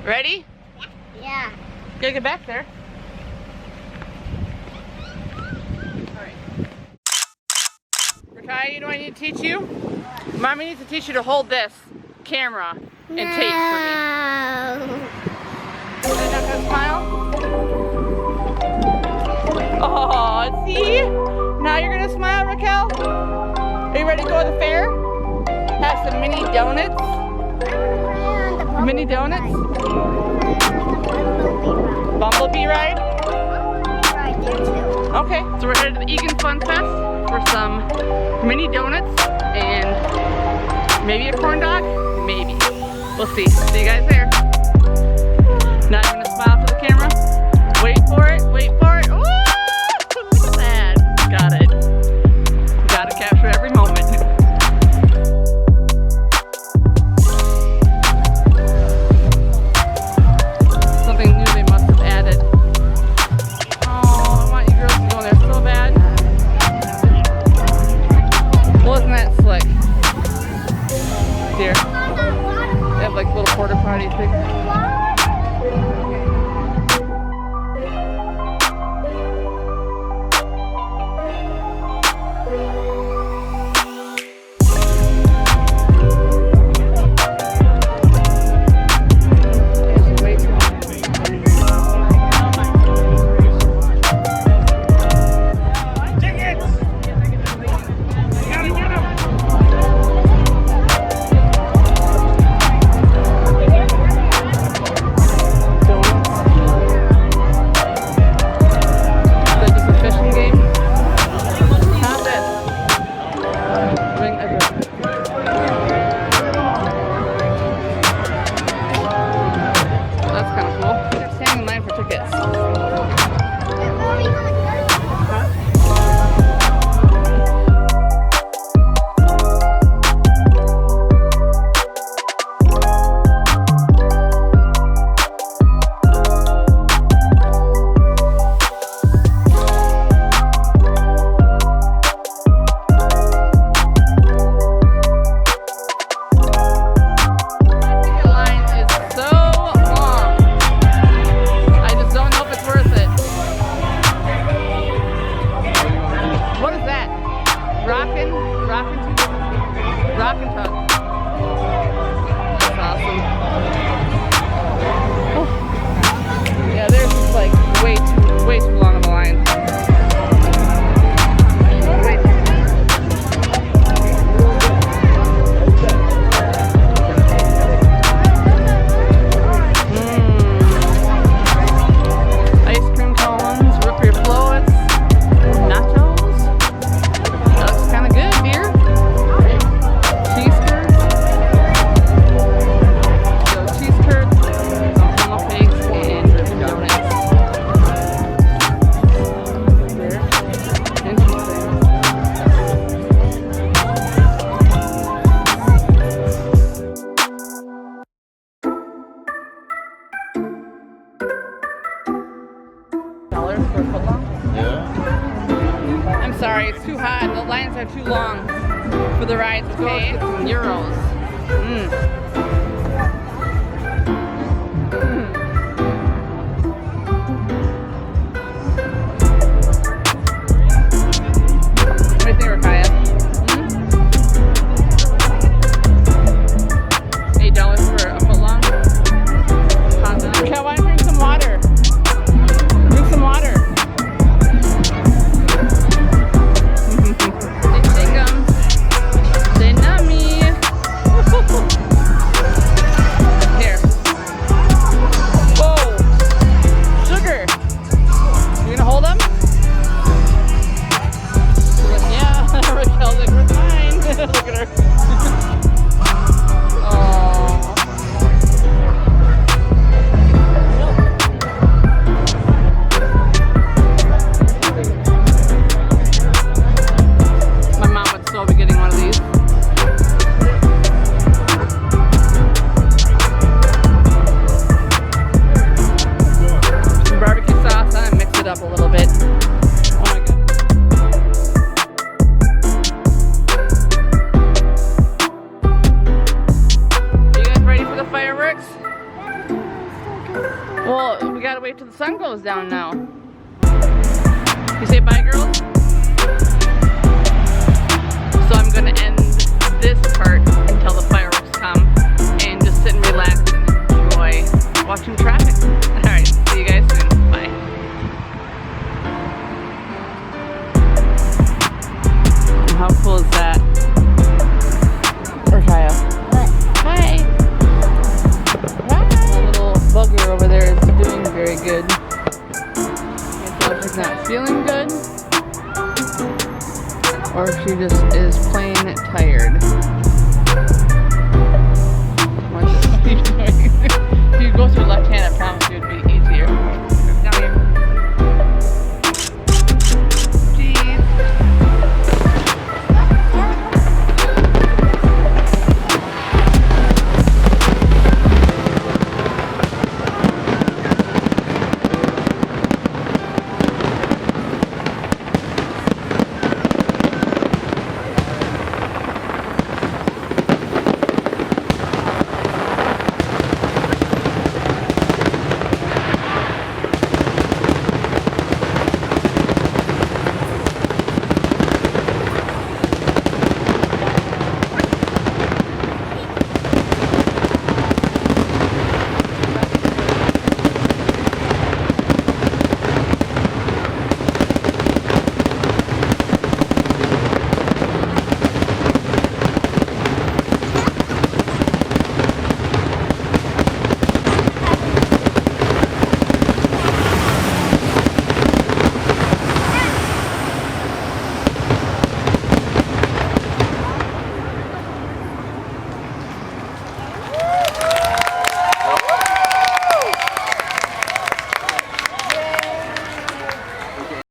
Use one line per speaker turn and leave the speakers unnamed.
Ready?
Yeah.
Gotta get back there. Rakaya, you know what I need to teach you? Mommy needs to teach you to hold this camera and tape for me. Are you not gonna smile? Oh, see? Now you're gonna smile, Raquel? Are you ready to go to the fair? Have some mini donuts? Mini donuts? Bumblebee ride? Okay, so we're headed to the Eagan Funfest for some mini donuts and maybe a corn dog? Maybe. We'll see. See you guys there. Now you're gonna smile for the camera. Wait for it, wait for it. Ooh, look at that. Got it. Gotta capture every moment. Something new they must have added. Oh, I want you girls to go there so bad. Wasn't that slick? Here. They have like little porta potty things. Rock and tug. That's awesome. Oh. Yeah, there's just like way too long on the line. Way too. Ice cream cones, root beer floats, nachos. That looks kind of good, dear. I'm sorry, it's too hot. The lines are too long for the rides. Okay, it's some euros. What do you think, Rakaya? $8 for a foot long? Okay, why don't you drink some water? Drink some water. gotta wait till the sun goes down now. You say bye, girls? So I'm gonna end this part until the fireworks come and just sit and relax and enjoy watching traffic. Alright, see you guys soon. Bye. And how cool is that? Or Kaya? Hi! Hi! The little bugger over there is doing very good. I tell if she's not feeling good or if she just is plain tired.